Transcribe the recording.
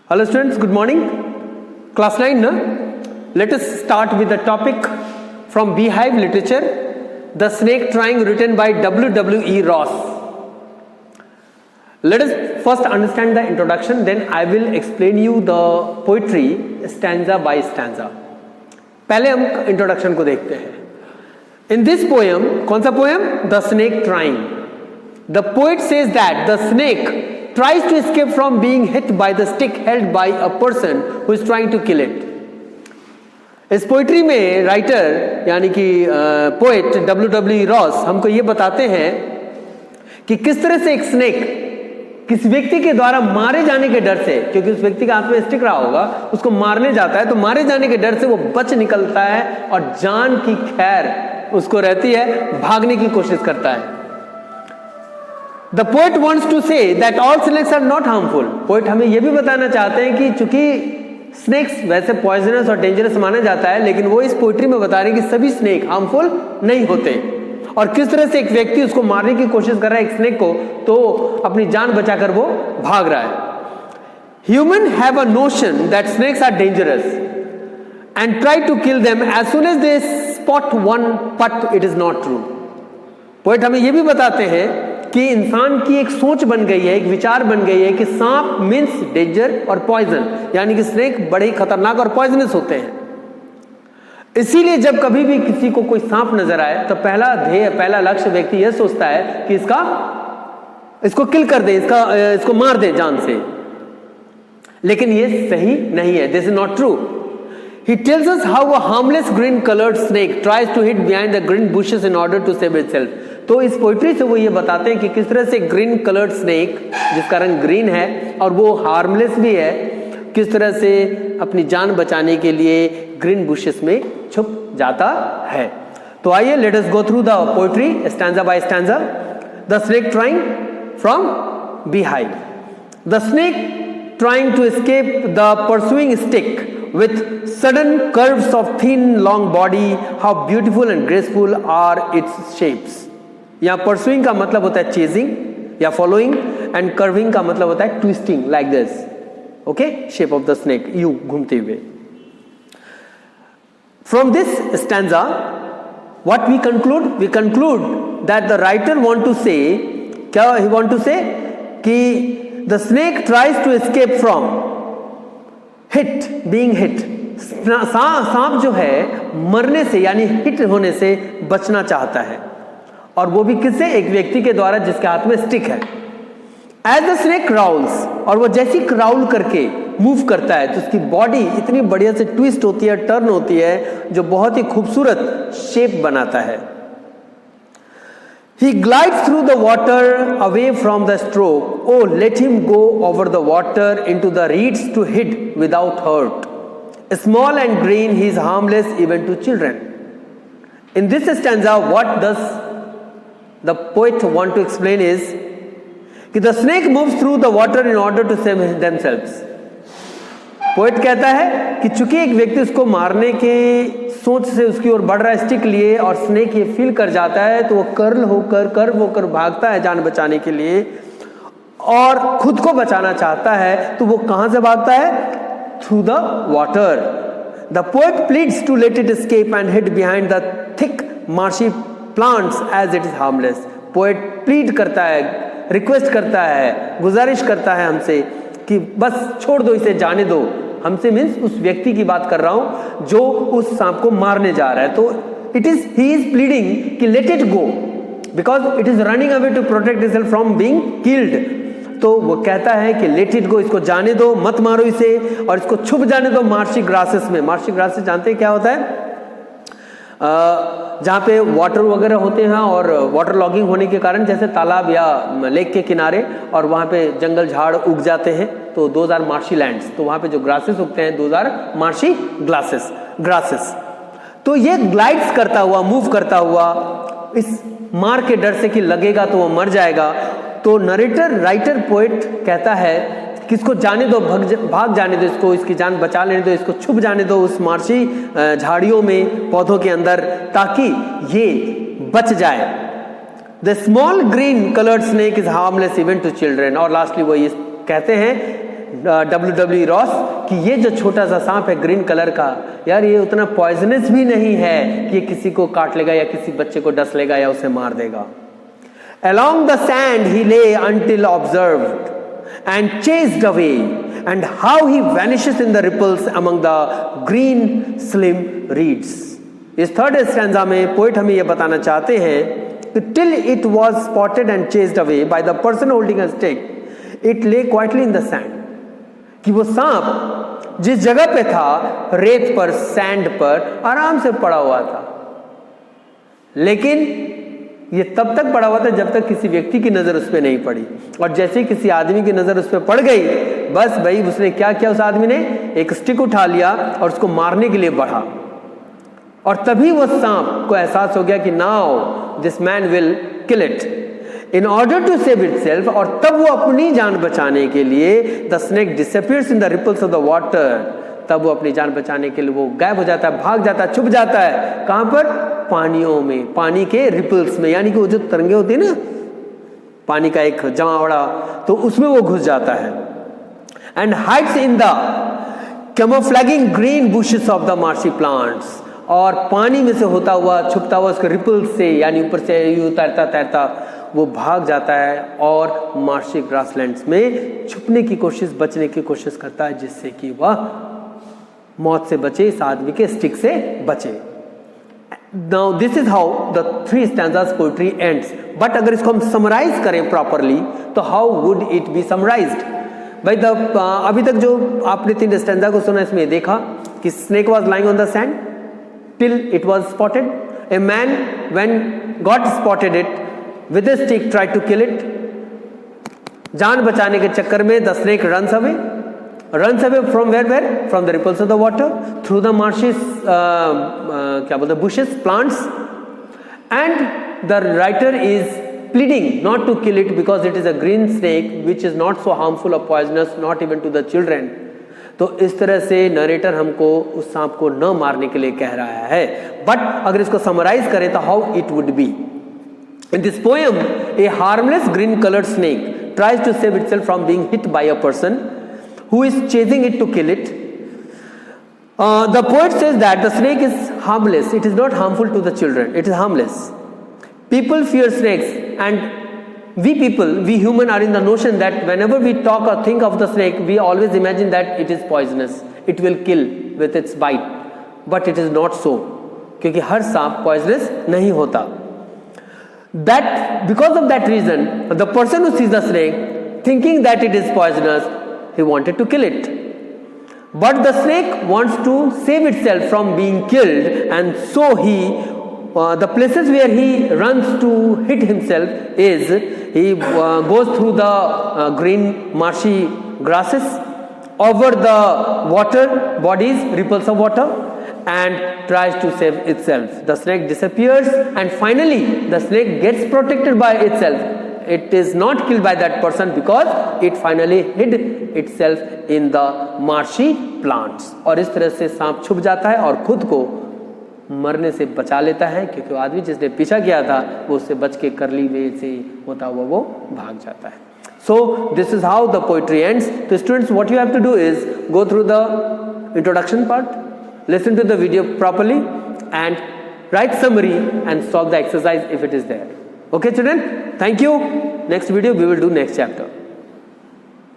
Hello students, good morning. Class 9, no? Let us start with the topic from Beehive literature, The Snake Trying, written by W.W.E. Ross. Let us first understand the introduction, then I will explain you the poetry stanza by stanza. पहले हम introduction को देखते हैं. In this poem, कौन सा poem? The Snake Trying. The poet says that the snake tries to escape from being hit by the stick held by a person who is trying to kill it. इस poetry में writer यानी कि poet W.W. Ross हमको ये बताते हैं कि किस तरह से एक स्नेक किस व्यक्ति के द्वारा मारे जाने के डर से, क्योंकि उस व्यक्ति के हाथ में स्टिक रहा होगा, उसको मारने जाता है तो मारे जाने के डर से वो बच निकलता है और जान की खैर उसको रहती है, भागने की कोशिश करता है. The poet wants to say that all snakes are not harmful. Poet हमें यह भी बताना चाहते हैं कि चूंकि स्नेक्स वैसे पॉइजनस और डेंजरस माना जाता है, लेकिन वो इस पोइट्री में बता रहे हैं कि सभी स्नेक हार्मफुल नहीं होते और किस तरह से एक व्यक्ति उसको मारने की कोशिश कर रहा है एक स्नेक को, तो अपनी जान बचाकर वो भाग रहा है. Humans have a notion that snakes are dangerous and try to kill them as soon as they spot one, but it is not true. Poet हमें यह भी बताते हैं कि इंसान की एक सोच बन गई है, एक विचार बन गई है कि सांप मीन्स डेंजर और पॉइजन, यानी कि स्नेक बड़े ही खतरनाक और पॉइजनस होते हैं. इसीलिए जब कभी भी किसी को कोई सांप नजर आए तो पहला ध्येय, पहला लक्ष्य व्यक्ति यह सोचता है कि इसको किल कर दे, इसको मार दे जान से. लेकिन यह सही नहीं है. This is not true. He tells us how a harmless green colored snake tries to hide behind the green bushes in order to save itself. तो इस पोइट्री से वो ये बताते हैं कि किस तरह से ग्रीन कलर्ड स्नेक जिसका रंग ग्रीन है और वो हार्मलेस भी है, किस तरह से अपनी जान बचाने के लिए ग्रीन बुशेस में छुप जाता है. तो आइए let us go through the poetry stanza by stanza. The snake trying from Beehive. The snake trying to escape the pursuing stick with sudden curves of thin long body, how beautiful and graceful are its shapes. यहाँ pursuing का मतलब होता है chasing या following, and curving का मतलब होता है twisting like this. Okay, shape of the snake, यूं घूमते हुए. From this stanza, what we conclude? We conclude that the writer want to say, क्या he want to say? कि the snake tries to escape from being hit. सांप जो है मरने से यानी हिट होने से बचना चाहता है, और वो भी किससे? एक व्यक्ति के द्वारा जिसके हाथ में स्टिक है. As the snake growls, और वो जैसी क्राउल करके मूव करता है तो उसकी बॉडी इतनी बढ़िया से ट्विस्ट होती है, टर्न होती है, जो बहुत ही खूबसूरत शेप बनाता है. He glides through the water away from the stroke. Oh, let him go over the water into the reeds to hide without hurt. Small and green, he is harmless even to children. In this stanza, what does the poet want to explain is कि the snake moves through the water in order to save themselves. Poet कहता है कि चूंकि एक व्यक्ति उसको मारने के सोच से उसकी ओर बढ़ रहा है स्टिक लिए, और स्नेक ये फील कर जाता है तो वो कर्व होकर भागता है जान बचाने के लिए और खुद को बचाना चाहता है. तो वो कहां से भागता है? Through the water. The poet pleads to let it escape and hid behind the thick marshy plants as it is harmless. Poet plead करता है, रिक्वेस्ट करता है, गुजारिश करता है हमसे कि बस छोड़ दो, इसे जाने दो. हमसे मीन्स उस व्यक्ति की बात कर रहा हूं जो उस सांप को मारने जा रहा है. तो ही इज प्लीडिंग कि let it go because it is running away to protect itself from being killed. तो वो कहता है कि लेट इट गो, इसको जाने दो, मत मारो इसे, और इसको छुप जाने दो मार्शी ग्रासेस में. मार्शी ग्रासेस जानते हैं क्या होता है? जहाँ पे वाटर वगैरह होते हैं और वाटर लॉगिंग होने के कारण, जैसे तालाब या लेक के किनारे, और वहाँ पे जंगल झाड़ उग जाते हैं, तो दोज आर मार्शी लैंड्स. तो वहाँ पे जो ग्रासेस उगते हैं दोज आर मार्शी ग्रासेस. तो ये ग्लाइड्स करता हुआ, मूव करता हुआ, इस मार के डर से कि लगेगा तो वो मर जाएगा. तो नरेटर, राइटर, पोएट कहता है कि इसको जाने दो, भाग जाने दो, इसको, इसकी जान बचा लेने दो, इसको छुप जाने दो उस मार्शी झाड़ियों में, पौधों के अंदर, ताकि ये बच जाए. The small green coloured snake is harmless even to children. और लास्टली वो ये कहते हैं W.W. रॉस कि ये जो छोटा सा सांप है ग्रीन कलर का, यार ये उतना पॉइजनस भी नहीं है कि किसी को काट लेगा या किसी बच्चे को डस लेगा या उसे मार देगा. Along the sand he lay until observed and chased away, and how he vanishes in the ripples among the green slim reeds. इस थर्ड स्टैंजा में पोइट हमें यह बताना चाहते हैं कि till it was spotted and chased away by the person holding a stick, it lay quietly in the sand. कि वो सांप जिस जगह पे था, रेत पर, सैंड पर आराम से पड़ा हुआ था, लेकिन ये तब तक पड़ा हुआ था जब तक किसी व्यक्ति की नजर उस पर नहीं पड़ी. और जैसे ही किसी आदमी की नजर उस पर पड़ गई, बस भाई उसने क्या किया, उस आदमी ने एक स्टिक उठा लिया और उसको मारने के लिए बढ़ा. और तभी वो सांप को एहसास हो गया कि now this man will kill it in order to save itself. और तब वो अपनी जान बचाने के लिए the snake disappears in the ripples of the water. तब वो अपनी जान बचाने के लिए वो गायब हो जाता है, भाग जाता है, छुप जाता है. कहां पर? पानियों में, पानी के रिपल्स में, यानी कि वो जो तरंगे होती है ना, पानी का एक जमावड़ा, तो उसमें वो घुस जाता है. And hides in the camouflaging green bushes of the marshy plants. और पानी में से होता हुआ, छुपता हुआ उसके रिपल्स से, यानी ऊपर से तैरता तैरता वो भाग जाता है और मार्शी ग्रासलैंड्स में छुपने की कोशिश, बचने की कोशिश करता है, जिससे कि वह मौत से बचे, इस आदमी के स्टिक से बचे. Now this is how the three stanzas poetry ends. But अगर इसको हम समराइज करें प्रॉपरली तो how would it be summarized? भाई अभी तक जो आपने 3 स्टैंजा को सुना, इसमें देखा कि snake was lying on the sand till it was spotted. A man when God spotted it with a stick tried to kill it. जान बचाने के चक्कर में the snake runs away from where? From the ripples of the water, through the marshes, क्या बोलते हैं, bushes, plants. And the writer is pleading not to kill it because it is a green snake which is not so harmful or poisonous, not even to the children. तो इस तरह से narrator हमको उस सांप को न मारने के लिए कह रहा है. बट अगर इसको समराइज करें तो how it would be. In this poem, a harmless green colored snake tries to save itself from being hit by a person who is chasing it to kill it. The poet says that the snake is harmless. It is not harmful to the children. It is harmless. People fear snakes, and we human are in the notion that whenever we talk or think of the snake, we always imagine that it is poisonous. It will kill with its bite. But it is not so. क्योंकि हर सांप poisonous नहीं होता. That because of that reason, the person who sees the snake, thinking that it is poisonous, he wanted to kill it. But the snake wants to save itself from being killed, and so the places where he runs to hit himself is he goes through the green marshy grasses, over the water bodies, ripples of water, and tries to save itself. The snake disappears, and finally the snake gets protected by itself. It is not killed by that person because it finally hid itself in the marshy plants. और इस तरह से सांप छुप जाता है और खुद को मरने से बचा लेता है, क्योंकि वो आदमी जिसने पीछा किया था वो उससे बच के करली वे से होता हुआ वो भाग जाता है. So this is how the poetry ends. So students, what you have to do is go through the introduction part, listen to the video properly, and write summary and solve the exercise if it is there. Okay children, thank you. Next video we will do next chapter.